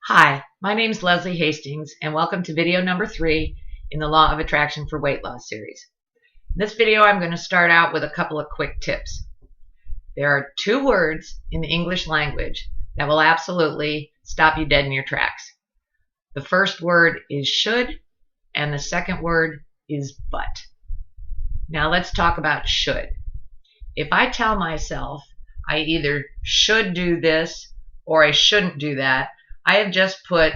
Hi, my name is Leslie Hastings, and welcome to video number 3 in the Law of Attraction for Weight Loss series. In this video, I'm going to start out with a couple of quick tips. There are 2 words in the English language that will absolutely stop you dead in your tracks. The first word is should, and the second word is but. Now let's talk about should. If I tell myself I either should do this or I shouldn't do that, I have just put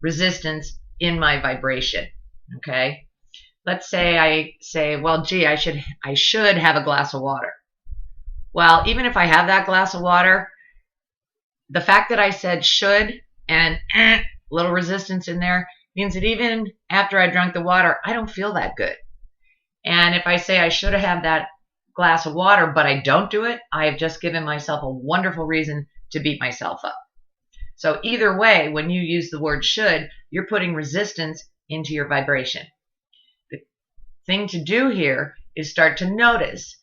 resistance in my vibration, okay? Let's say I say, well, gee, I should have a glass of water. Well, even if I have that glass of water, the fact that I said should and little resistance in there means that even after I drank the water, I don't feel that good. And if I say I should have that glass of water, but I don't do it, I have just given myself a wonderful reason to beat myself up. So either way, when you use the word should, you're putting resistance into your vibration. The thing to do here is start to notice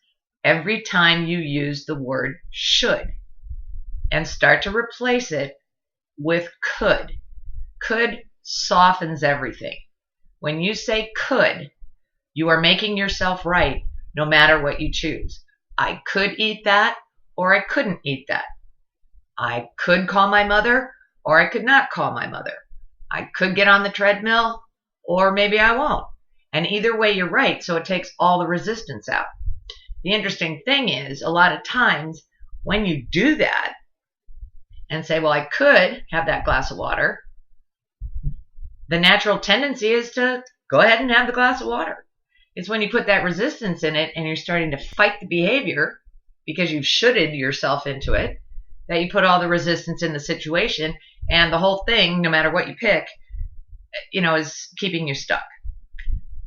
every time you use the word should and start to replace it with could. Could softens everything. When you say could, you are making yourself right no matter what you choose. I could eat that or I couldn't eat that. I could call my mother or I could not call my mother. I could get on the treadmill or maybe I won't. And either way, you're right, so it takes all the resistance out. The interesting thing is, a lot of times when you do that and say, well, I could have that glass of water, the natural tendency is to go ahead and have the glass of water. It's when you put that resistance in it and you're starting to fight the behavior because you've shoulded yourself into it, that you put all the resistance in the situation, and the whole thing, no matter what you pick, is keeping you stuck.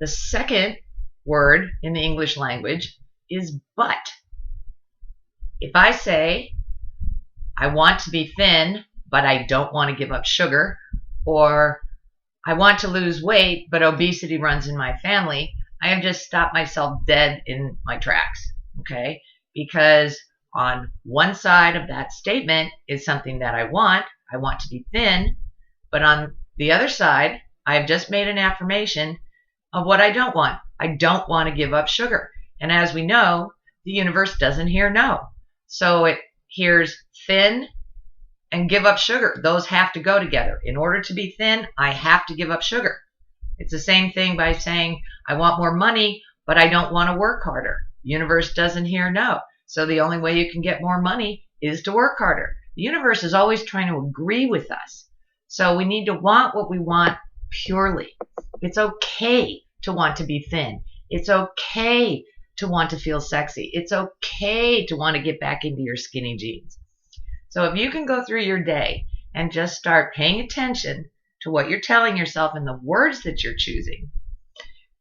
The second word in the English language is but. If I say, I want to be thin, but I don't want to give up sugar, or I want to lose weight, but obesity runs in my family, I have just stopped myself dead in my tracks, okay? Because on one side of that statement is something that I want to be thin, but on the other side, I have just made an affirmation of what I don't want. I don't want to give up sugar. And as we know, the universe doesn't hear no. So it hears thin and give up sugar. Those have to go together. In order to be thin, I have to give up sugar. It's the same thing by saying, I want more money, but I don't want to work harder. The universe doesn't hear no. So the only way you can get more money is to work harder. The universe is always trying to agree with us. So we need to want what we want purely. It's okay to want to be thin. It's okay to want to feel sexy. It's okay to want to get back into your skinny jeans. So if you can go through your day and just start paying attention to what you're telling yourself and the words that you're choosing,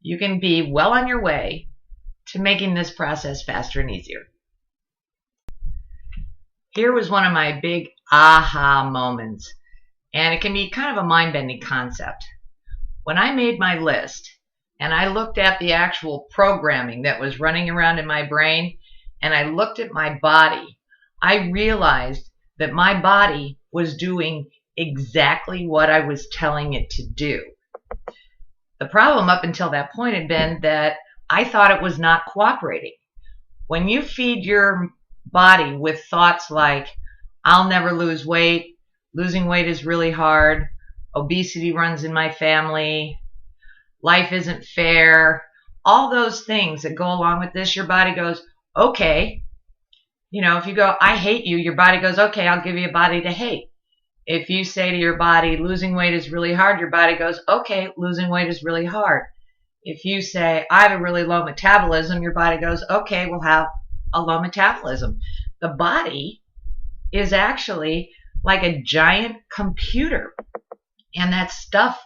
you can be well on your way to making this process faster and easier. Here was one of my big aha moments, and it can be kind of a mind-bending concept. When I made my list and I looked at the actual programming that was running around in my brain and I looked at my body, I realized that my body was doing exactly what I was telling it to do. The problem up until that point had been that I thought it was not cooperating. When you feed your body with thoughts like, I'll never lose weight, losing weight is really hard, obesity runs in my family, life isn't fair, all those things that go along with this, your body goes, okay. If you go, I hate you, your body goes, okay, I'll give you a body to hate. If you say to your body, losing weight is really hard, your body goes, okay, losing weight is really hard. If you say, I have a really low metabolism, your body goes, okay, we'll have a low metabolism. The body is actually like a giant computer. And that stuff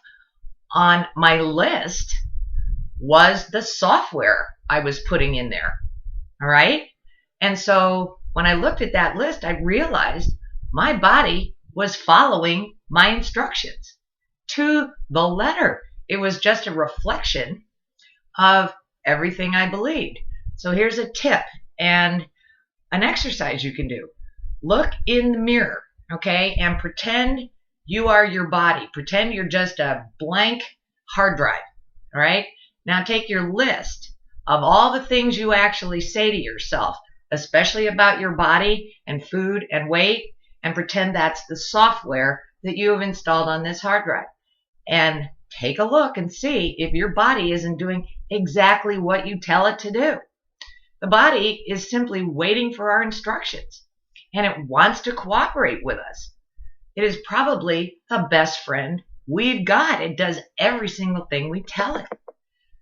on my list was the software I was putting in there. All right? And so when I looked at that list, I realized my body was following my instructions to the letter. It was just a reflection of everything I believed. So here's a tip and an exercise you can do. Look in the mirror, okay, and pretend You are your body. Pretend you're just a blank hard drive. All right? Now take your list of all the things you actually say to yourself, especially about your body and food and weight, and pretend that's the software that you have installed on this hard drive. And take a look and see if your body isn't doing exactly what you tell it to do. The body is simply waiting for our instructions, and it wants to cooperate with us. It is probably the best friend we've got. It does every single thing we tell it.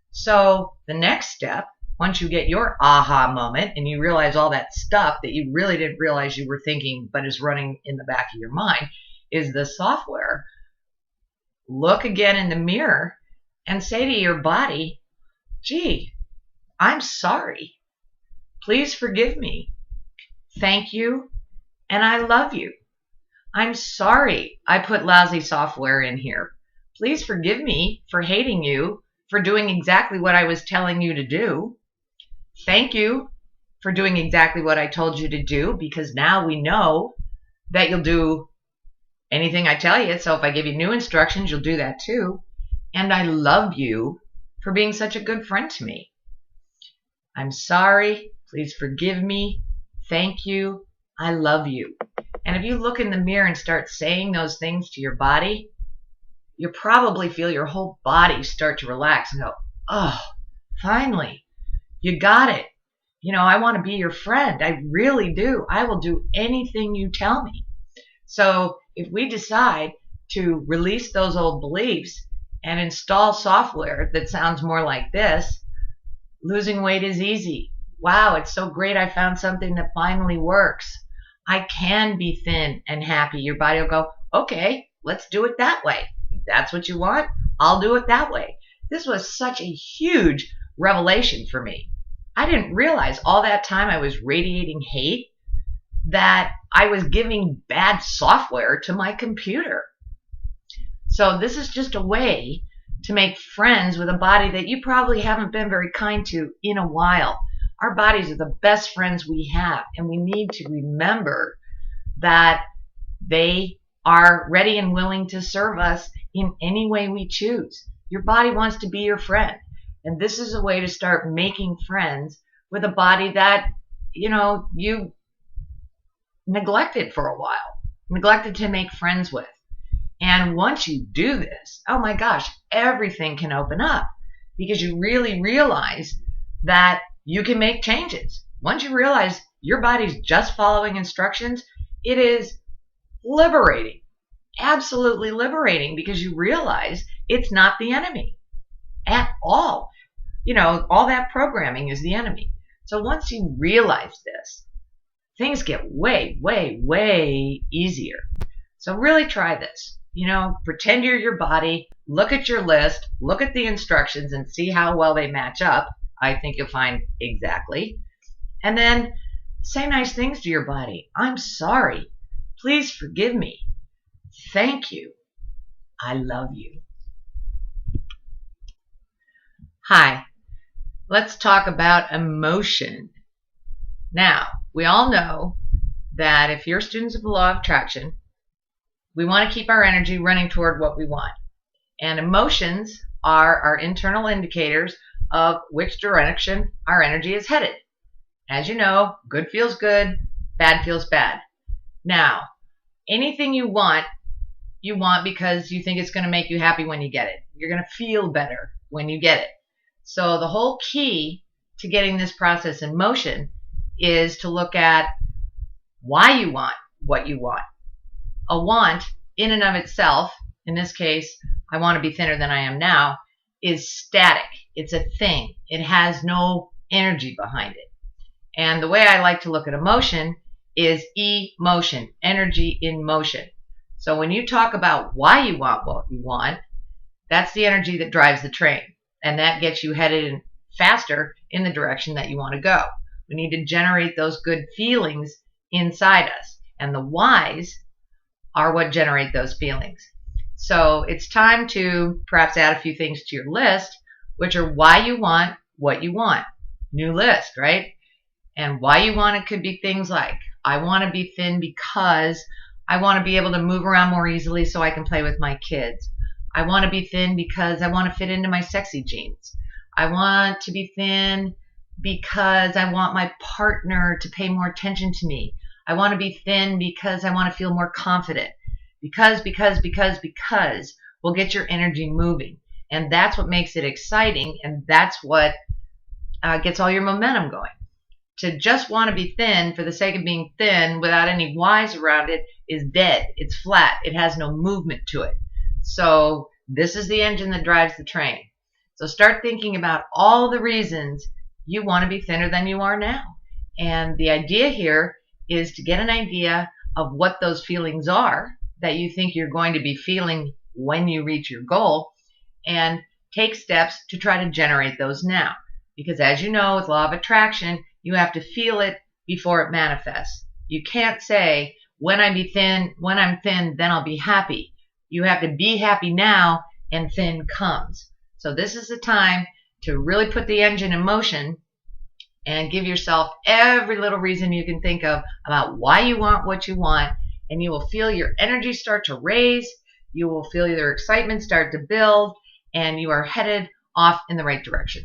So the next step, once you get your aha moment and you realize all that stuff that you really didn't realize you were thinking but is running in the back of your mind, is the software. Look again in the mirror and say to your body, gee, I'm sorry. Please forgive me. Thank you, and I love you. I'm sorry I put lousy software in here. Please forgive me for hating you, for doing exactly what I was telling you to do. Thank you for doing exactly what I told you to do, because now we know that you'll do anything I tell you. So if I give you new instructions, you'll do that too. And I love you for being such a good friend to me. I'm sorry. Please forgive me. Thank you. I love you. And if you look in the mirror and start saying those things to your body, you probably feel your whole body start to relax and go, oh, finally, you got it. You know, I want to be your friend. I really do. I will do anything you tell me. So if we decide to release those old beliefs and install software that sounds more like this, losing weight is easy. Wow, it's so great I found something that finally works. I can be thin and happy. Your body will go, okay, let's do it that way. If that's what you want, I'll do it that way. This was such a huge revelation for me. I didn't realize all that time I was radiating hate that I was giving bad software to my computer. So this is just a way to make friends with a body that you probably haven't been very kind to in a while. Our bodies are the best friends we have, and we need to remember that they are ready and willing to serve us in any way we choose. Your body wants to be your friend, and this is a way to start making friends with a body that, you know, you neglected for a while, neglected to make friends with. And once you do this, oh my gosh, everything can open up, because you really realize that you can make changes. Once you realize your body's just following instructions, it is liberating, absolutely liberating, because you realize it's not the enemy at all. You know, all that programming is the enemy. So once you realize this, things get way, way, way easier. So really try this. You know, pretend you're your body, look at your list, look at the instructions and see how well they match up. I think you'll find exactly. And then say nice things to your body. I'm sorry. Please forgive me. Thank you. I love you. Hi. Let's talk about emotion. Now, we all know that if you're students of the law of attraction, we want to keep our energy running toward what we want. And emotions are our internal indicators of which direction our energy is headed. As you know, good feels good, bad feels bad. Now, anything you want because you think it's going to make you happy when you get it. You're going to feel better when you get it. So the whole key to getting this process in motion is to look at why you want what you want. A want in and of itself, in this case, I want to be thinner than I am now, is static. It's a thing. It has no energy behind it. And the way I like to look at emotion is emotion, energy in motion. So when you talk about why you want what you want, that's the energy that drives the train. And that gets you headed faster in the direction that you want to go. We need to generate those good feelings inside us. And the whys are what generate those feelings. So it's time to perhaps add a few things to your list, which are why you want what you want. New list, right? And why you want it could be things like, I want to be thin because I want to be able to move around more easily so I can play with my kids. I want to be thin because I want to fit into my sexy jeans. I want to be thin because I want my partner to pay more attention to me. I want to be thin because I want to feel more confident. Because will get your energy moving. And that's what makes it exciting, and that's what gets all your momentum going. To just want to be thin for the sake of being thin without any whys around it is dead. It's flat. It has no movement to it. So this is the engine that drives the train. So start thinking about all the reasons you want to be thinner than you are now. And the idea here is to get an idea of what those feelings are that you think you're going to be feeling when you reach your goal, and take steps to try to generate those now. Because as you know, with law of attraction, you have to feel it before it manifests. You can't say, when I'm thin, then I'll be happy. You have to be happy now, and thin comes. So this is the time to really put the engine in motion and give yourself every little reason you can think of about why you want what you want, and you will feel your energy start to raise. You will feel your excitement start to build, and you are headed off in the right direction.